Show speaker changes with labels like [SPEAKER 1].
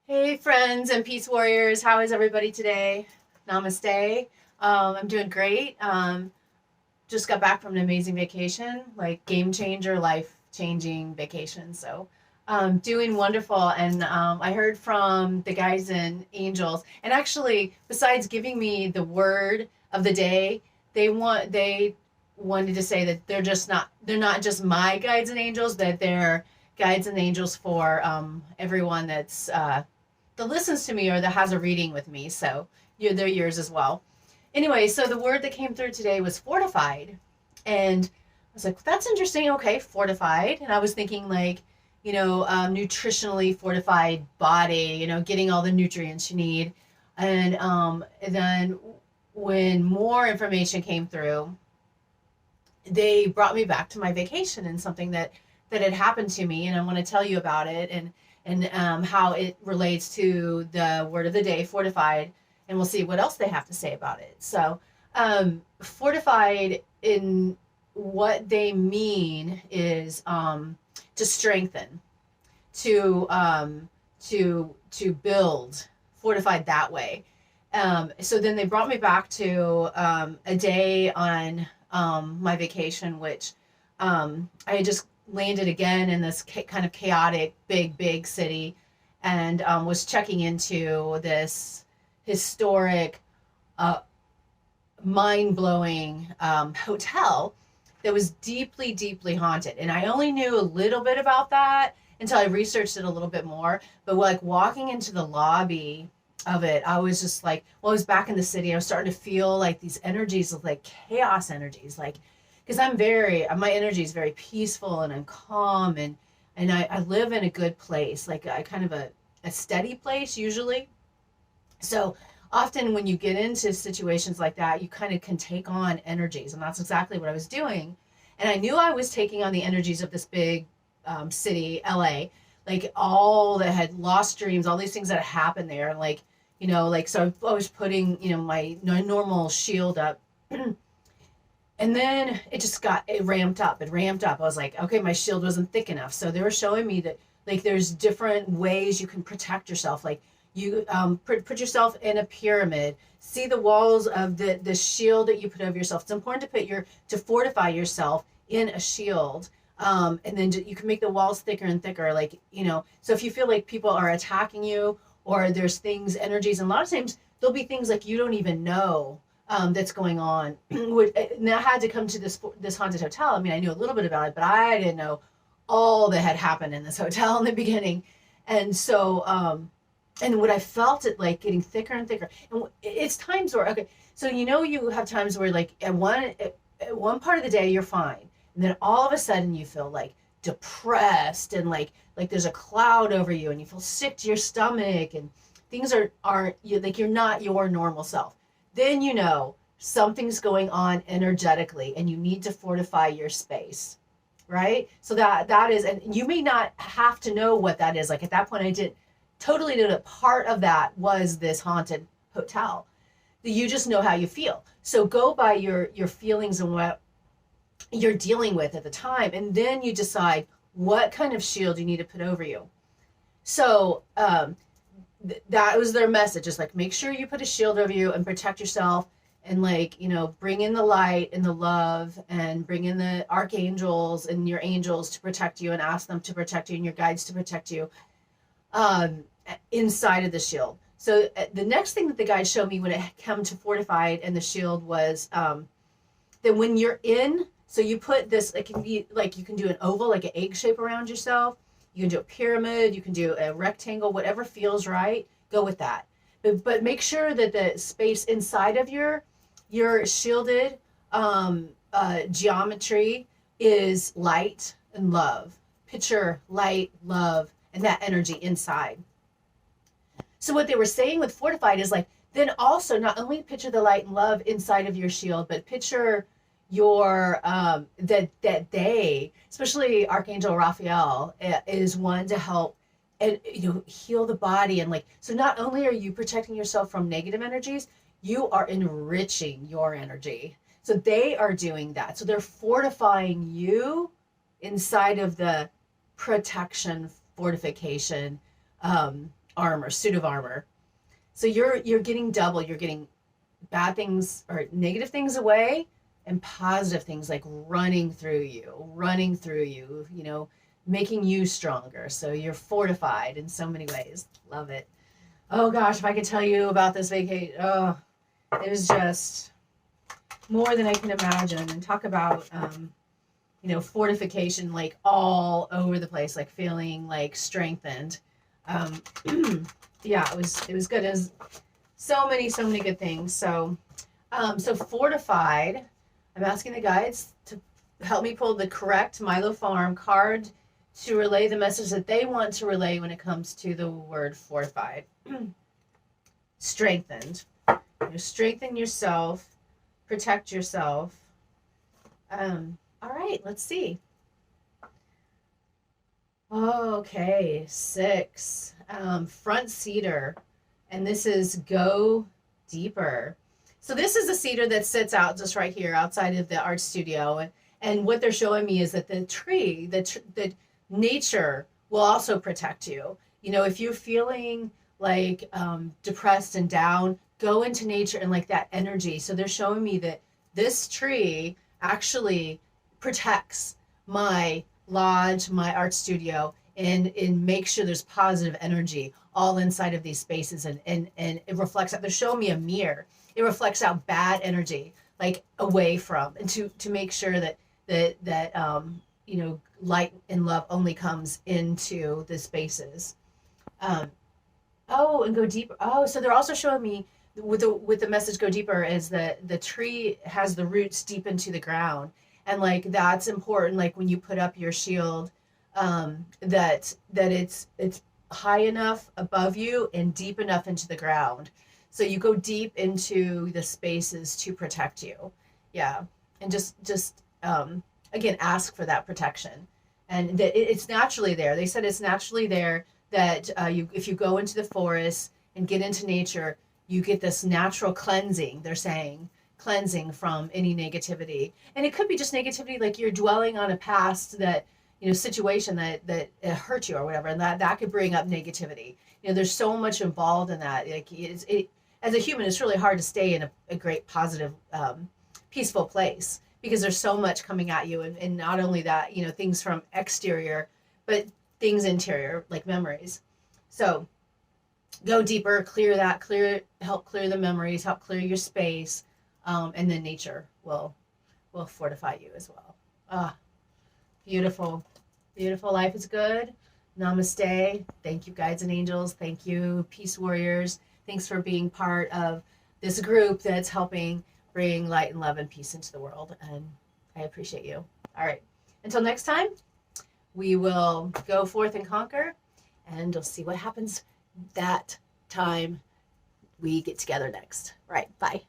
[SPEAKER 1] Hey friends and peace warriors, how is everybody today? Namaste. I'm doing great. Just got back from an amazing vacation, like game changer, life changing vacation. So doing wonderful. And I heard from the guys in Angels, and actually, besides giving me the word of the day, they wanted to say that they're not just my guides and angels, that they're guides and angels for everyone that listens to me or that has a reading with me. So they're yours as well. Anyway, so the word that came through today was fortified. And I was like, that's interesting. Okay, fortified. And I was thinking like, nutritionally fortified body, getting all the nutrients you need. And then when more information came through, they brought me back to my vacation and something that had happened to me. And I want to tell you about it. And how it relates to the word of the day, fortified, and we'll see what else they have to say about it. So, fortified in what they mean is to strengthen, to build, fortified that way. So then they brought me back to a day on my vacation, which I had just landed again in this kind of chaotic, big city, and was checking into this historic, mind-blowing hotel that was deeply haunted. And I only knew a little bit about that until I researched it a little bit more. But like walking into the lobby of it, I was just like, well, I was back in the city. I was starting to feel like these energies of like chaos energies, like, because my energy is very peaceful and I'm calm, and I live in a good place, like I kind of a steady place usually. So often when you get into situations like that, you kind of can take on energies, and that's exactly what I was doing. And I knew I was taking on the energies of this big city, LA, like all that had lost dreams, all these things that happened there, and so I was putting my normal shield up. And then it ramped up. I was like, okay, my shield wasn't thick enough. So they were showing me that like there's different ways you can protect yourself. Like you put yourself in a pyramid, see the walls of the shield that you put over yourself. It's important to fortify yourself in a shield. And then you can make the walls thicker and thicker. So if you feel like people are attacking you, or there's energies, and a lot of times there'll be things like you don't even know that's going on. And I had to come to this haunted hotel. I mean, I knew a little bit about it, but I didn't know all that had happened in this hotel in the beginning. And so, and what I felt it like getting thicker and thicker. And it's times where, okay, so you have times where like at one part of the day you're fine, and then all of a sudden you feel like depressed, and like there's a cloud over you, and you feel sick to your stomach, and things are you're not your normal self. Then something's going on energetically, and you need to fortify your space, right? So that is, and you may not have to know what that is. Like at that point, I did totally know that part of that was this haunted hotel. You just know how you feel. So go by your feelings and what you're dealing with at the time, and then you decide what kind of shield you need to put over you. So that was their message, is like, make sure you put a shield over you and protect yourself, and bring in the light and the love, and bring in the archangels and your angels to protect you, and ask them to protect you, and your guides to protect you inside of the shield. So the next thing that the guides showed me when it came to fortified and the shield was that when you're in, so you put this, it can be like, you can do an oval, like an egg shape around yourself. You can do a pyramid, you can do a rectangle, whatever feels right, go with that. But make sure that the space inside of your shielded geometry is light and love. Picture light, love, and that energy inside. So what they were saying with fortified is like, then also not only picture the light and love inside of your shield, but picture your that they, especially Archangel Raphael, is one to help and heal the body. And so not only are you protecting yourself from negative energies, you are enriching your energy. So they are doing that. So they're fortifying you inside of the protection, fortification armor, suit of armor. So you're getting double. You're getting bad things or negative things away, and positive things like running through you, you know, making you stronger. So you're fortified in so many ways. Love it. Oh gosh, if I could tell you about this vacation, oh, it was just more than I can imagine. And talk about, you know, fortification, like all over the place, like feeling like strengthened. Yeah, it was good. It was so many good things. So, so fortified. I'm asking the guides to help me pull the correct Milo Farm card to relay the message that they want to relay when it comes to the word fortified. Strengthened. You know, strengthen yourself, protect yourself. All right, let's see. Okay, 6. Front cedar. And this is go deeper. So this is a cedar that sits out just right here outside of the art studio. And what they're showing me is that the tree, the nature will also protect you. You know, if you're feeling like depressed and down, go into nature and like that energy. So they're showing me that this tree actually protects my lodge, my art studio, and make sure there's positive energy all inside of these spaces. And it reflects out. They're showing me a mirror. It reflects out bad energy, like away from, and to make sure that you know, light and love only comes into the spaces. Oh, and go deeper. Oh, so they're also showing me with the message go deeper is that the tree has the roots deep into the ground. And like that's important, like when you put up your shield, that it's high enough above you and deep enough into the ground. So you go deep into the spaces to protect you. Yeah. And just again, ask for that protection. And that it's naturally there. They said it's naturally there, that if you go into the forest and get into nature, you get this natural cleansing, they're saying, cleansing from any negativity. And it could be just negativity, like you're dwelling on a past that, you know, situation that it hurt you or whatever, and that could bring up negativity. You know, there's so much involved in that. Like as a human, it's really hard to stay in a great, positive, peaceful place, because there's so much coming at you. And not only that, you know, things from exterior, but things interior, like memories. So go deeper, help clear the memories, help clear your space. And then nature will fortify you as well. Ah, beautiful. Beautiful. Life is good. Namaste. Thank you, guides and angels. Thank you, peace warriors. Thanks for being part of this group that's helping bring light and love and peace into the world. And I appreciate you. All right. Until next time, we will go forth and conquer, and we'll see what happens that time we get together next. All right. Bye.